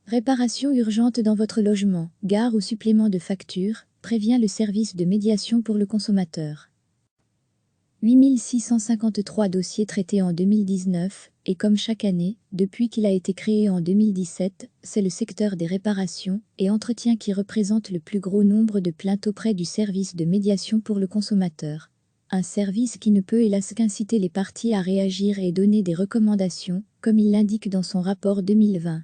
Réparation urgente dans votre logement, gare ou supplément de facture, prévient le service de médiation pour le consommateur. 8653 dossiers traités en 2019, et comme chaque année, depuis qu'il a été créé en 2017, c'est le secteur des réparations et entretiens qui représente le plus gros nombre de plaintes auprès du service de médiation pour le consommateur. Un service qui ne peut hélas qu'inciter les parties à réagir et donner des recommandations, comme il l'indique dans son rapport 2020.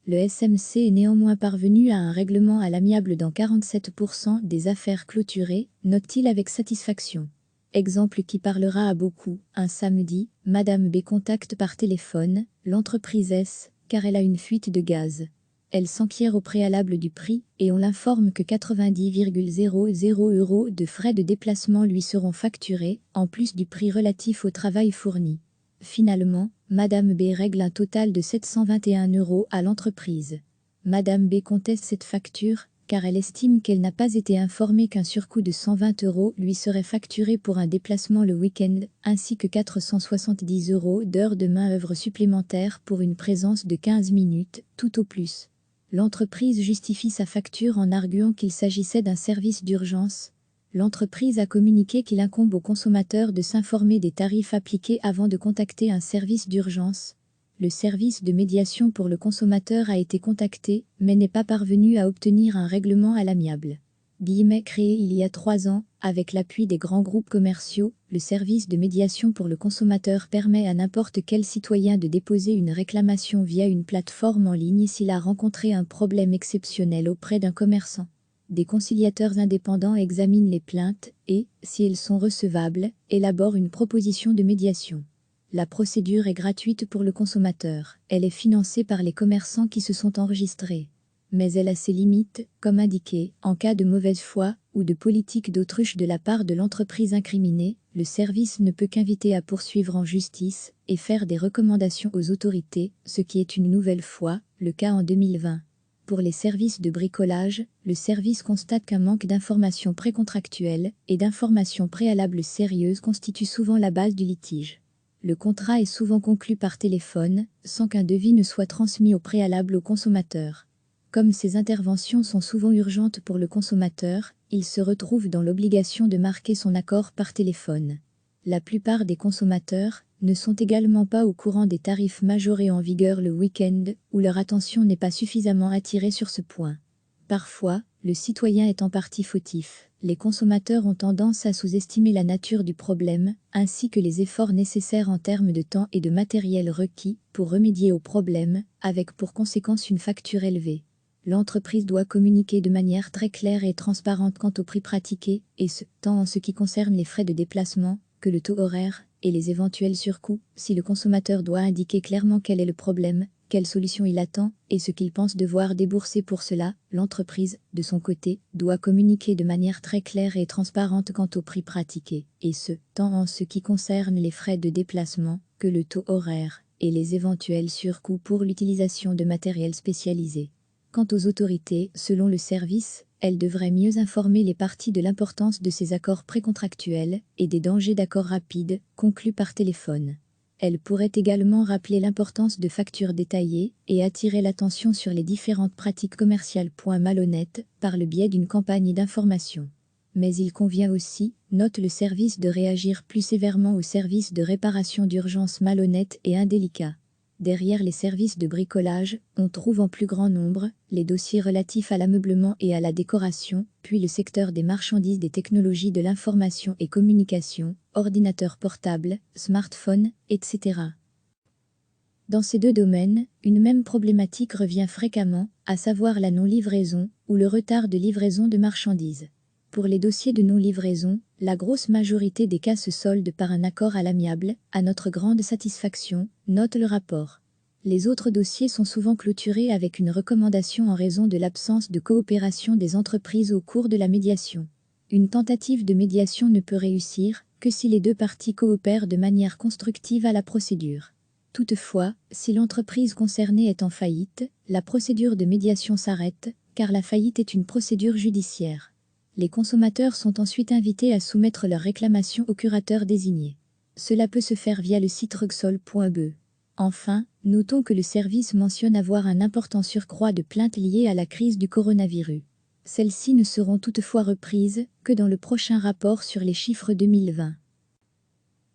Le SMC est néanmoins parvenu à un règlement à l'amiable dans 47% des affaires clôturées, note-t-il avec satisfaction. Exemple qui parlera à beaucoup, un samedi, Madame B contacte par téléphone l'entreprise S, car elle a une fuite de gaz. Elle s'enquiert au préalable du prix, et on l'informe que 90,00 € de frais de déplacement lui seront facturés, en plus du prix relatif au travail fourni. Finalement, Madame B règle un total de 721 € à l'entreprise. Madame B conteste cette facture, car elle estime qu'elle n'a pas été informée qu'un surcoût de 120 € lui serait facturé pour un déplacement le week-end, ainsi que 470 € d'heures de main-œuvre supplémentaires pour une présence de 15 minutes, tout au plus. L'entreprise justifie sa facture en arguant qu'il s'agissait d'un service d'urgence. L'entreprise a communiqué qu'il incombe aux consommateurs de s'informer des tarifs appliqués avant de contacter un service d'urgence. Le service de médiation pour le consommateur a été contacté, mais n'est pas parvenu à obtenir un règlement à l'amiable. Créé il y a 3 ans, avec l'appui des grands groupes commerciaux, le service de médiation pour le consommateur permet à n'importe quel citoyen de déposer une réclamation via une plateforme en ligne s'il a rencontré un problème exceptionnel auprès d'un commerçant. Des conciliateurs indépendants examinent les plaintes et, si elles sont recevables, élaborent une proposition de médiation. La procédure est gratuite pour le consommateur, elle est financée par les commerçants qui se sont enregistrés. Mais elle a ses limites, comme indiqué, en cas de mauvaise foi ou de politique d'autruche de la part de l'entreprise incriminée, le service ne peut qu'inviter à poursuivre en justice et faire des recommandations aux autorités, ce qui est une nouvelle fois le cas en 2020. Pour les services de bricolage, le service constate qu'un manque d'informations précontractuelles et d'informations préalables sérieuses constitue souvent la base du litige. Le contrat est souvent conclu par téléphone, sans qu'un devis ne soit transmis au préalable au consommateur. Comme ces interventions sont souvent urgentes pour le consommateur, il se retrouve dans l'obligation de marquer son accord par téléphone. La plupart des consommateurs ne sont également pas au courant des tarifs majorés en vigueur le week-end, où leur attention n'est pas suffisamment attirée sur ce point. Parfois, le citoyen est en partie fautif. Les consommateurs ont tendance à sous-estimer la nature du problème, ainsi que les efforts nécessaires en termes de temps et de matériel requis pour remédier au problème, avec pour conséquence une facture élevée. L'entreprise doit communiquer de manière très claire et transparente quant au prix pratiqué, et ce, tant en ce qui concerne les frais de déplacement, que le taux horaire, et les éventuels surcoûts, si le consommateur doit indiquer clairement quel est le problème, quelle solution il attend, et ce qu'il pense devoir débourser pour cela, l'entreprise, de son côté, doit communiquer de manière très claire et transparente quant au prix pratiqué, et ce, tant en ce qui concerne les frais de déplacement, que le taux horaire, et les éventuels surcoûts pour l'utilisation de matériel spécialisé. Quant aux autorités, selon le service, elles devraient mieux informer les parties de l'importance de ces accords précontractuels et des dangers d'accords rapides, conclus par téléphone. Elles pourraient également rappeler l'importance de factures détaillées et attirer l'attention sur les différentes pratiques commerciales malhonnêtes par le biais d'une campagne d'information. Mais il convient aussi, note le service, de réagir plus sévèrement aux services de réparation d'urgence malhonnêtes et indélicats. Derrière les services de bricolage, on trouve en plus grand nombre les dossiers relatifs à l'ameublement et à la décoration, puis le secteur des marchandises, des technologies de l'information et communication, ordinateurs portables, smartphones, etc. Dans ces deux domaines, une même problématique revient fréquemment, à savoir la non-livraison ou le retard de livraison de marchandises. Pour les dossiers de non-livraison, la grosse majorité des cas se soldent par un accord à l'amiable, à notre grande satisfaction, note le rapport. Les autres dossiers sont souvent clôturés avec une recommandation en raison de l'absence de coopération des entreprises au cours de la médiation. Une tentative de médiation ne peut réussir que si les deux parties coopèrent de manière constructive à la procédure. Toutefois, si l'entreprise concernée est en faillite, la procédure de médiation s'arrête, car la faillite est une procédure judiciaire. Les consommateurs sont ensuite invités à soumettre leurs réclamations au curateur désigné. Cela peut se faire via le site rugsol.be. Enfin, notons que le service mentionne avoir un important surcroît de plaintes liées à la crise du coronavirus. Celles-ci ne seront toutefois reprises que dans le prochain rapport sur les chiffres 2020.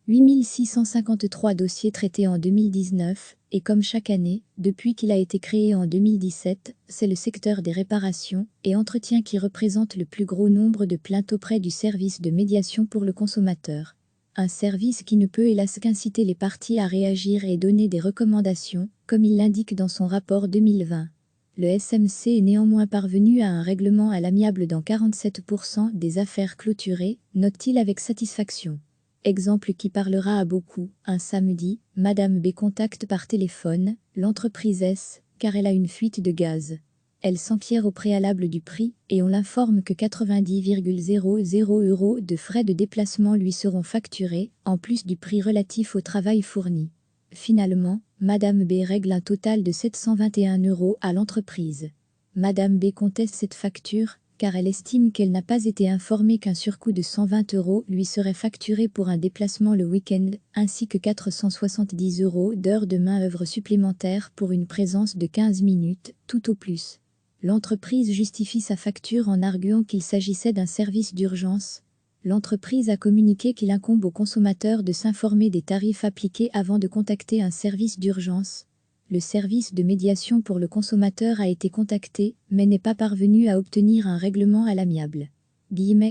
8653 dossiers traités en 2019, et comme chaque année, depuis qu'il a été créé en 2017, c'est le secteur des réparations et entretiens qui représente le plus gros nombre de plaintes auprès du service de médiation pour le consommateur. Un service qui ne peut hélas qu'inciter les parties à réagir et donner des recommandations, comme il l'indique dans son rapport 2020. Le SMC est néanmoins parvenu à un règlement à l'amiable dans 47% des affaires clôturées, note-t-il avec satisfaction. Exemple qui parlera à beaucoup, un samedi, Madame B contacte par téléphone l'entreprise S, car elle a une fuite de gaz. Elle s'enquiert au préalable du prix, et on l'informe que 90,00 € de frais de déplacement lui seront facturés, en plus du prix relatif au travail fourni. Finalement, Madame B règle un total de 721 € à l'entreprise. Madame B conteste cette facture, car elle estime qu'elle n'a pas été informée qu'un surcoût de 120 € lui serait facturé pour un déplacement le week-end, ainsi que 470 € d'heures de main-œuvre supplémentaires pour une présence de 15 minutes, tout au plus. L'entreprise justifie sa facture en arguant qu'il s'agissait d'un service d'urgence. L'entreprise a communiqué qu'il incombe aux consommateurs de s'informer des tarifs appliqués avant de contacter un service d'urgence. Le service de médiation pour le consommateur a été contacté, mais n'est pas parvenu à obtenir un règlement à l'amiable.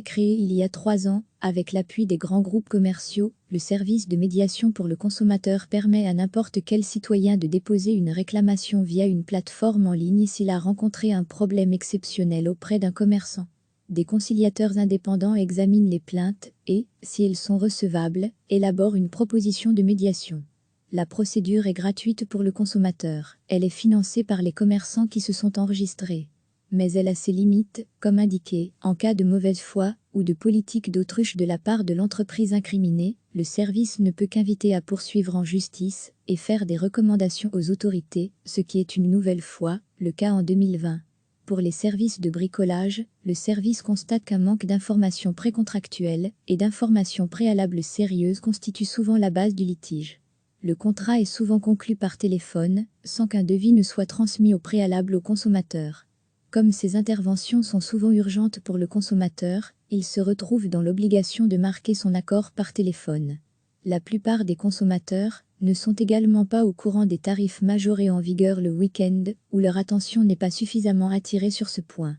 Créé il y a 3 ans, avec l'appui des grands groupes commerciaux, le service de médiation pour le consommateur permet à n'importe quel citoyen de déposer une réclamation via une plateforme en ligne s'il a rencontré un problème exceptionnel auprès d'un commerçant. Des conciliateurs indépendants examinent les plaintes et, si elles sont recevables, élaborent une proposition de médiation. La procédure est gratuite pour le consommateur, elle est financée par les commerçants qui se sont enregistrés. Mais elle a ses limites, comme indiqué, en cas de mauvaise foi ou de politique d'autruche de la part de l'entreprise incriminée, le service ne peut qu'inviter à poursuivre en justice et faire des recommandations aux autorités, ce qui est une nouvelle fois le cas en 2020. Pour les services de bricolage, le service constate qu'un manque d'informations précontractuelles et d'informations préalables sérieuses constitue souvent la base du litige. Le contrat est souvent conclu par téléphone, sans qu'un devis ne soit transmis au préalable au consommateur. Comme ces interventions sont souvent urgentes pour le consommateur, il se retrouve dans l'obligation de marquer son accord par téléphone. La plupart des consommateurs ne sont également pas au courant des tarifs majorés en vigueur le week-end, ou leur attention n'est pas suffisamment attirée sur ce point.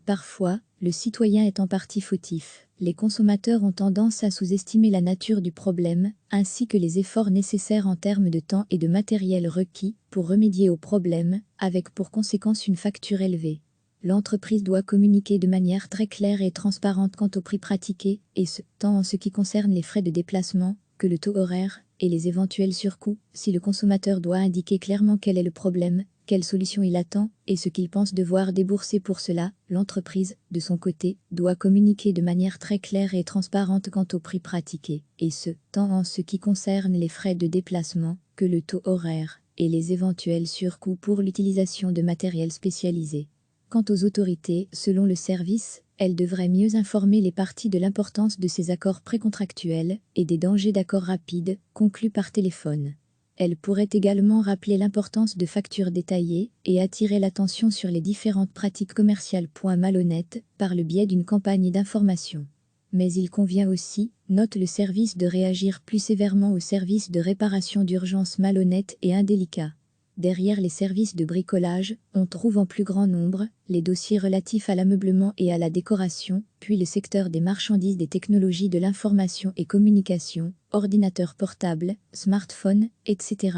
Parfois, le citoyen est en partie fautif. Les consommateurs ont tendance à sous-estimer la nature du problème, ainsi que les efforts nécessaires en termes de temps et de matériel requis pour remédier au problème, avec pour conséquence une facture élevée. L'entreprise doit communiquer de manière très claire et transparente quant au prix pratiqué, et ce, tant en ce qui concerne les frais de déplacement, que le taux horaire, et les éventuels surcoûts, si le consommateur doit indiquer clairement quel est le problème, quelle solution il attend, et ce qu'il pense devoir débourser pour cela, l'entreprise, de son côté, doit communiquer de manière très claire et transparente quant au prix pratiqué, et ce, tant en ce qui concerne les frais de déplacement, que le taux horaire, et les éventuels surcoûts pour l'utilisation de matériel spécialisé. Quant aux autorités, selon le service, elles devraient mieux informer les parties de l'importance de ces accords précontractuels et des dangers d'accords rapides, conclus par téléphone. Elles pourraient également rappeler l'importance de factures détaillées et attirer l'attention sur les différentes pratiques commerciales malhonnêtes par le biais d'une campagne d'information. Mais il convient aussi, note le service, de réagir plus sévèrement aux services de réparation d'urgence malhonnêtes et indélicats. Derrière les services de bricolage, on trouve en plus grand nombre les dossiers relatifs à l'ameublement et à la décoration, puis le secteur des marchandises, des technologies de l'information et communication, ordinateurs portables, smartphones, etc.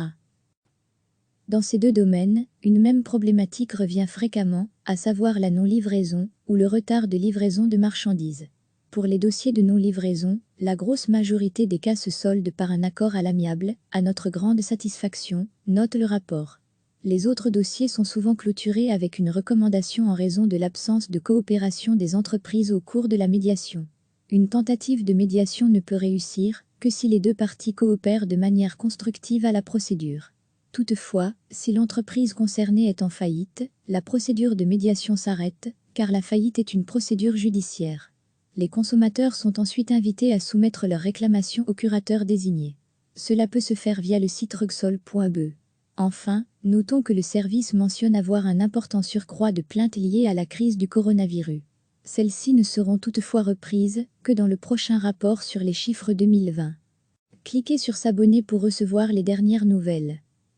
Dans ces deux domaines, une même problématique revient fréquemment, à savoir la non-livraison ou le retard de livraison de marchandises. Pour les dossiers de non-livraison, la grosse majorité des cas se soldent par un accord à l'amiable, à notre grande satisfaction, note le rapport. Les autres dossiers sont souvent clôturés avec une recommandation en raison de l'absence de coopération des entreprises au cours de la médiation. Une tentative de médiation ne peut réussir que si les deux parties coopèrent de manière constructive à la procédure. Toutefois, si l'entreprise concernée est en faillite, la procédure de médiation s'arrête, car la faillite est une procédure judiciaire. Les consommateurs sont ensuite invités à soumettre leur réclamation au curateur désigné. Cela peut se faire via le site ruxol.be. Enfin, notons que le service mentionne avoir un important surcroît de plaintes liées à la crise du coronavirus. Celles-ci ne seront toutefois reprises que dans le prochain rapport sur les chiffres 2020. Cliquez sur s'abonner pour recevoir les dernières nouvelles.